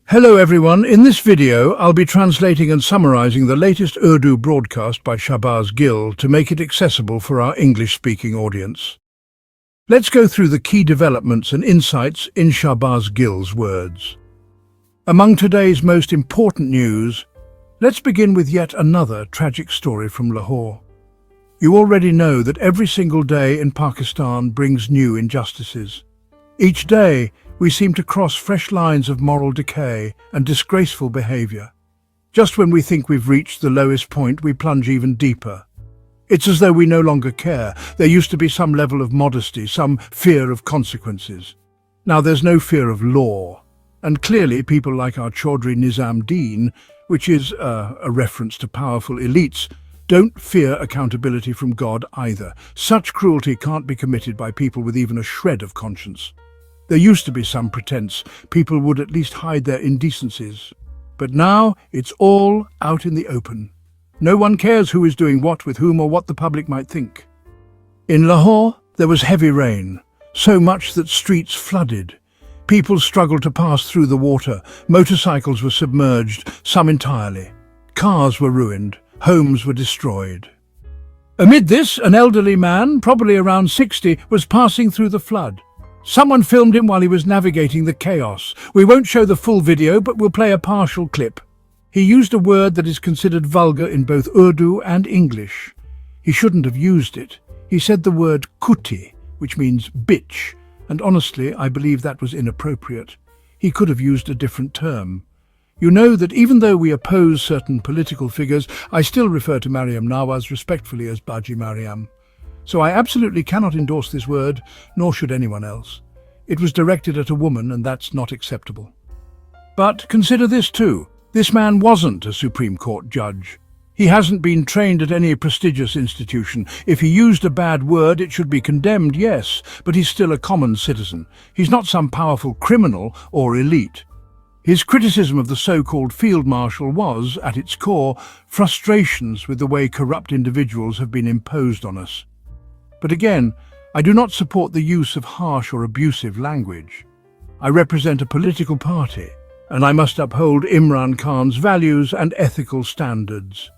Hello everyone, in this video I'll be translating and summarizing the latest Urdu broadcast by Shahbaz Gill to make it accessible for our English-speaking audience. Let's go through the key developments and insights in Shahbaz Gill's words. Among today's most important news, let's begin with yet another tragic story from Lahore. You already know that every single day in Pakistan brings new injustices. Each day, we seem to cross fresh lines of moral decay and disgraceful behavior. Just when we think we've reached the lowest point, we plunge even deeper. It's as though we no longer care. There used to be some level of modesty, some fear of consequences. Now there's no fear of law. And clearly people like our Chaudhry Nizam Deen, which is a reference to powerful elites, don't fear accountability from God either. Such cruelty can't be committed by people with even a shred of conscience. There used to be some pretense. People would at least hide their indecencies. But now it's all out in the open. No one cares who is doing what with whom or what the public might think. In Lahore, there was heavy rain, so much that streets flooded. People struggled to pass through the water. Motorcycles were submerged, some entirely. Cars were ruined. Homes were destroyed. Amid this, an elderly man, probably around 60, was passing through the flood. Someone filmed him while he was navigating the chaos. We won't show the full video, but we'll play a partial clip. He used a word that is considered vulgar in both Urdu and English. He shouldn't have used it. He said the word kuti, which means bitch, and honestly, I believe that was inappropriate. He could have used a different term. You know that even though we oppose certain political figures, I still refer to Maryam Nawaz respectfully as Baji Maryam. So I absolutely cannot endorse this word, nor should anyone else. It was directed at a woman, and that's not acceptable. But consider this too. This man wasn't a Supreme Court judge. He hasn't been trained at any prestigious institution. If he used a bad word, it should be condemned, yes, but he's still a common citizen. He's not some powerful criminal or elite. His criticism of the so-called Field Marshal was, at its core, frustrations with the way corrupt individuals have been imposed on us. But again, I do not support the use of harsh or abusive language. I represent a political party, and I must uphold Imran Khan's values and ethical standards.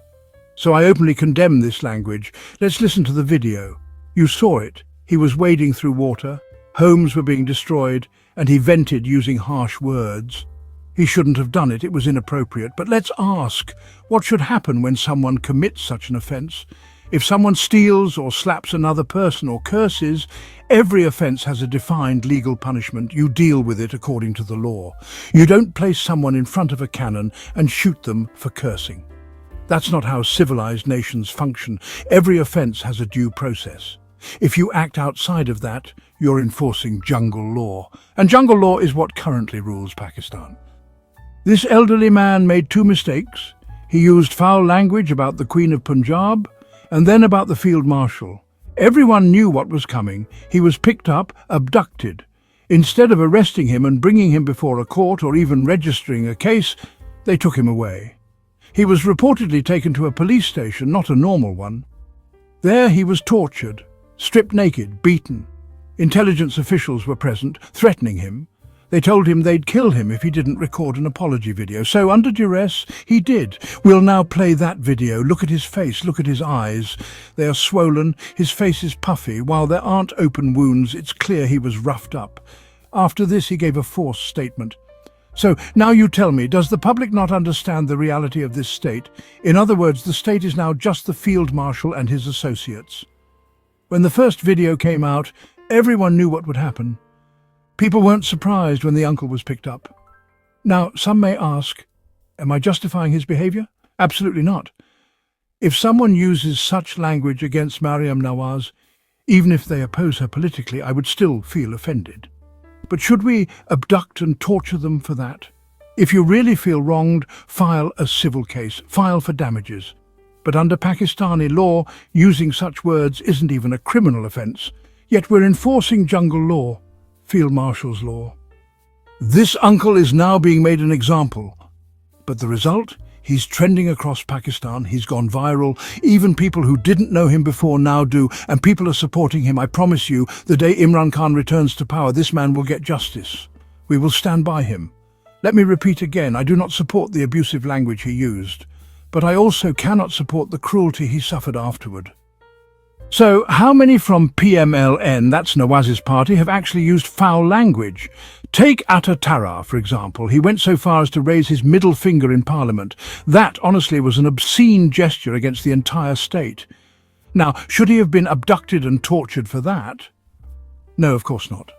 So I openly condemn this language. Let's listen to the video. You saw it. He was wading through water, homes were being destroyed, and he vented using harsh words. He shouldn't have done it, it was inappropriate. But let's ask, what should happen when someone commits such an offence? If someone steals or slaps another person or curses, every offence has a defined legal punishment. You deal with it according to the law. You don't place someone in front of a cannon and shoot them for cursing. That's not how civilized nations function. Every offence has a due process. If you act outside of that, you're enforcing jungle law. And jungle law is what currently rules Pakistan. This elderly man made two mistakes. He used foul language about the Queen of Punjab and then about the Field Marshal. Everyone knew what was coming. He was picked up, abducted. Instead of arresting him and bringing him before a court or even registering a case, they took him away. He was reportedly taken to a police station, not a normal one. There he was tortured, stripped naked, beaten. Intelligence officials were present, threatening him. They told him they'd kill him if he didn't record an apology video. So, under duress, he did. We'll now play that video. Look at his face, look at his eyes. They are swollen, his face is puffy. While there aren't open wounds, it's clear he was roughed up. After this, he gave a forced statement. So, now you tell me, does the public not understand the reality of this state? In other words, the state is now just the Field Marshal and his associates. When the first video came out, everyone knew what would happen. People weren't surprised when the uncle was picked up. Now, some may ask, am I justifying his behaviour? Absolutely not. If someone uses such language against Maryam Nawaz, even if they oppose her politically, I would still feel offended. But should we abduct and torture them for that? If you really feel wronged, file a civil case, file for damages. But under Pakistani law, using such words isn't even a criminal offence. Yet we're enforcing jungle law. Field Marshal's law. This uncle is now being made an example. But the result? He's trending across Pakistan, he's gone viral. Even people who didn't know him before now do, and people are supporting him. I promise you, the day Imran Khan returns to power, this man will get justice. We will stand by him. Let me repeat again, I do not support the abusive language he used, but I also cannot support the cruelty he suffered afterward. So, how many from PMLN, that's Nawaz's party, have actually used foul language? Take Atatara, for example. He went so far as to raise his middle finger in Parliament. That, honestly, was an obscene gesture against the entire state. Now, should he have been abducted and tortured for that? No, of course not.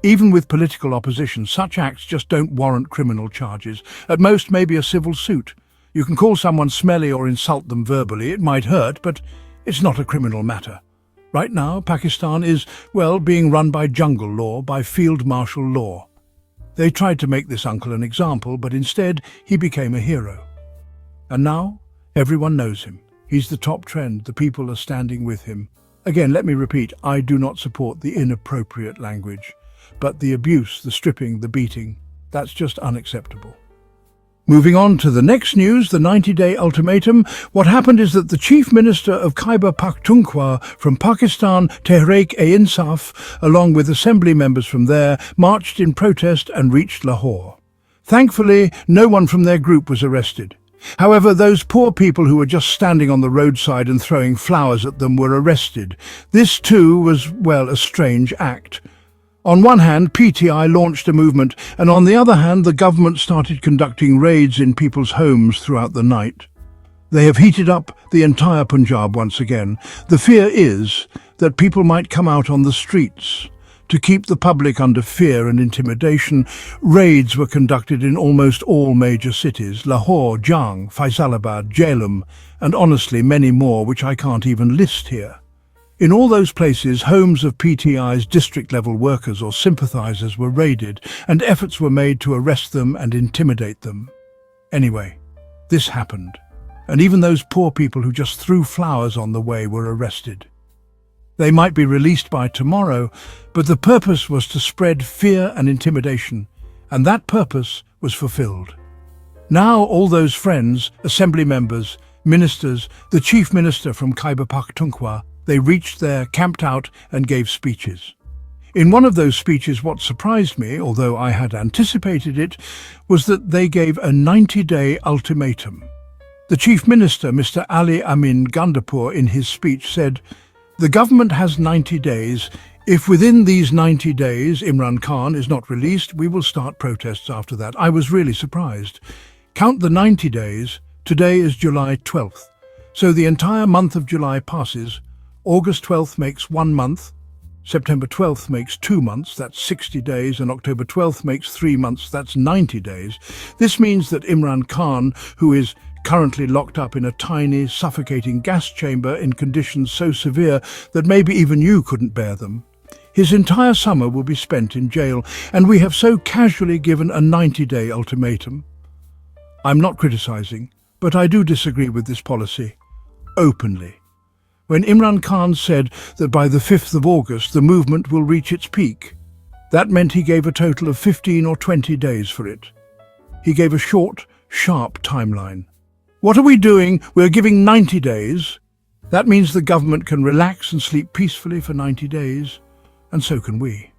Even with political opposition, such acts just don't warrant criminal charges. At most, maybe a civil suit. You can call someone smelly or insult them verbally. It might hurt, but it's not a criminal matter. Right now, Pakistan is, well, being run by jungle law, by field marshal law. They tried to make this uncle an example, but instead he became a hero. And now, everyone knows him. He's the top trend. The people are standing with him. Again, let me repeat, I do not support the inappropriate language. But the abuse, the stripping, the beating, that's just unacceptable. Moving on to the next news, the 90-day ultimatum. What happened is that the Chief Minister of Khyber Pakhtunkhwa from Pakistan, Tehreek-e-Insaf, along with assembly members from there, marched in protest and reached Lahore. Thankfully, no one from their group was arrested. However, those poor people who were just standing on the roadside and throwing flowers at them were arrested. This too was, well, a strange act. On one hand, PTI launched a movement, and on the other hand, the government started conducting raids in people's homes throughout the night. They have heated up the entire Punjab once again. The fear is that people might come out on the streets. To keep the public under fear and intimidation, raids were conducted in almost all major cities: Lahore, Jang, Faisalabad, Jhelum, and honestly many more which I can't even list here. In all those places, homes of PTI's district-level workers or sympathisers were raided, and efforts were made to arrest them and intimidate them. Anyway, this happened, and even those poor people who just threw flowers on the way were arrested. They might be released by tomorrow, but the purpose was to spread fear and intimidation, and that purpose was fulfilled. Now all those friends, assembly members, ministers, the chief minister from Khyber Pakhtunkhwa, they reached there, camped out, and gave speeches. In one of those speeches, what surprised me, although I had anticipated it, was that they gave a 90-day ultimatum. The chief minister, Mr. Ali Amin Gandapur, in his speech said, "The government has 90 days. If within these 90 days Imran Khan is not released, we will start protests after that." I was really surprised. Count the 90 days. Today is July 12th. So the entire month of July passes. August 12th makes 1 month, September 12th makes 2 months, that's 60 days, and October 12th makes 3 months, that's 90 days. This means that Imran Khan, who is currently locked up in a tiny, suffocating gas chamber in conditions so severe that maybe even you couldn't bear them, his entire summer will be spent in jail, and we have so casually given a 90-day ultimatum. I'm not criticising, but I do disagree with this policy, openly. When Imran Khan said that by the 5th of August the movement will reach its peak, that meant he gave a total of 15 or 20 days for it. He gave a short, sharp timeline. What are we doing? We're giving 90 days. That means the government can relax and sleep peacefully for 90 days, and so can we.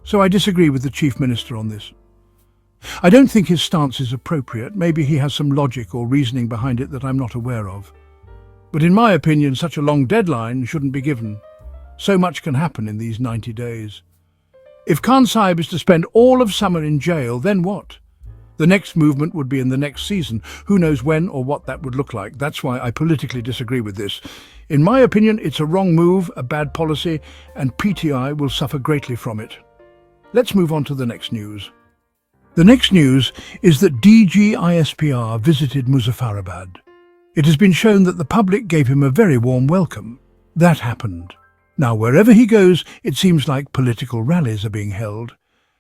So I disagree with the Chief Minister on this. I don't think his stance is appropriate. Maybe he has some logic or reasoning behind it that I'm not aware of. But in my opinion, such a long deadline shouldn't be given. So much can happen in these 90 days. If Khan Sahib is to spend all of summer in jail, then what? The next movement would be in the next season. Who knows when or what that would look like. That's why I politically disagree with this. In my opinion, it's a wrong move, a bad policy, and PTI will suffer greatly from it. Let's move on to the next news. The next news is that DGISPR visited Muzaffarabad. It has been shown that the public gave him a very warm welcome. That happened. Now, wherever he goes, it seems like political rallies are being held.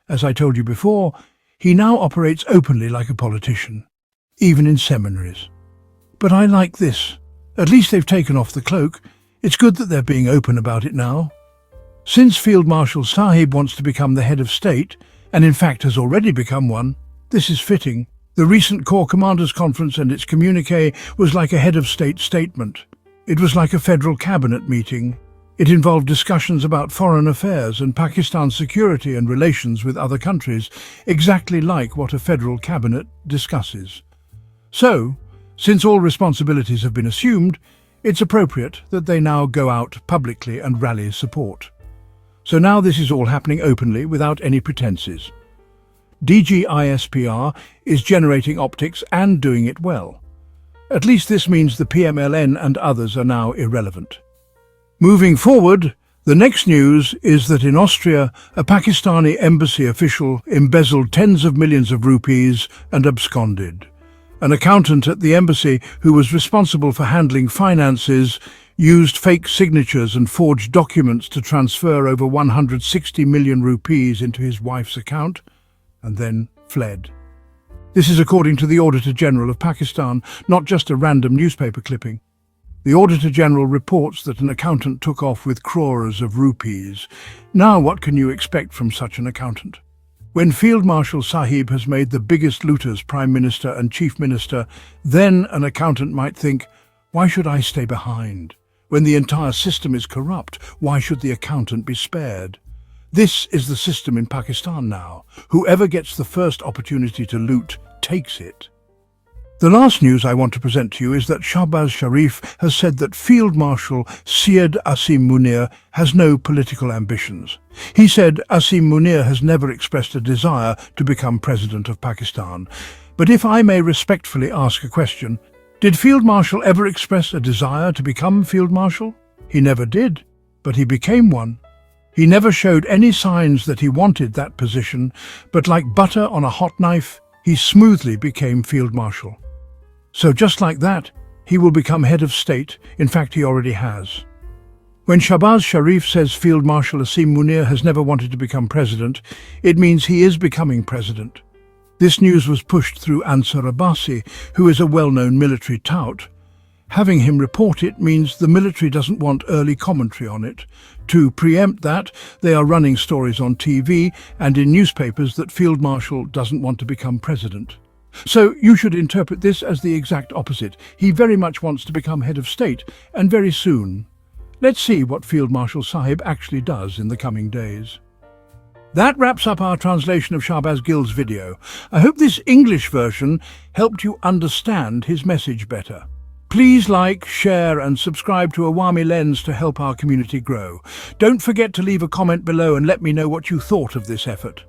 As I told you before, he now operates openly like a politician, even in seminaries. But I like this. At least they've taken off the cloak. It's good that they're being open about it now. Since Field Marshal Sahib wants to become the head of state, and in fact has already become one, this is fitting. The recent Corps Commanders Conference and its communiqué was like a head of state statement. It was like a federal cabinet meeting. It involved discussions about foreign affairs and Pakistan's security and relations with other countries, exactly like what a federal cabinet discusses. So, since all responsibilities have been assumed, it's appropriate that they now go out publicly and rally support. So now this is all happening openly without any pretenses. DGISPR is generating optics and doing it well. At least this means the PMLN and others are now irrelevant. Moving forward, the next news is that in Austria, a Pakistani embassy official embezzled tens of millions of rupees and absconded. An accountant at the embassy who was responsible for handling finances used fake signatures and forged documents to transfer over 160 million rupees into his wife's account and then fled. This is according to the Auditor General of Pakistan, not just a random newspaper clipping. The Auditor General reports that an accountant took off with crores of rupees. Now what can you expect from such an accountant? When Field Marshal Sahib has made the biggest looters Prime Minister and Chief Minister, then an accountant might think, why should I stay behind? When the entire system is corrupt, why should the accountant be spared? This is the system in Pakistan now. Whoever gets the first opportunity to loot takes it. The last news I want to present to you is that Shahbaz Sharif has said that Field Marshal Syed Asim Munir has no political ambitions. He said Asim Munir has never expressed a desire to become President of Pakistan. But if I may respectfully ask a question, did Field Marshal ever express a desire to become Field Marshal? He never did, but he became one. He never showed any signs that he wanted that position, but like butter on a hot knife, he smoothly became Field Marshal. So just like that, he will become head of state. In fact, he already has. When Shahbaz Sharif says Field Marshal Asim Munir has never wanted to become president, it means he is becoming president. This news was pushed through Ansar Abbasi, who is a well-known military tout. Having him report it means the military doesn't want early commentary on it. To preempt that, they are running stories on TV and in newspapers that Field Marshal doesn't want to become president. So you should interpret this as the exact opposite. He very much wants to become head of state, and very soon. Let's see what Field Marshal Sahib actually does in the coming days. That wraps up our translation of Shahbaz Gill's video. I hope this English version helped you understand his message better. Please like, share and subscribe to Awami Lens to help our community grow. Don't forget to leave a comment below and let me know what you thought of this effort.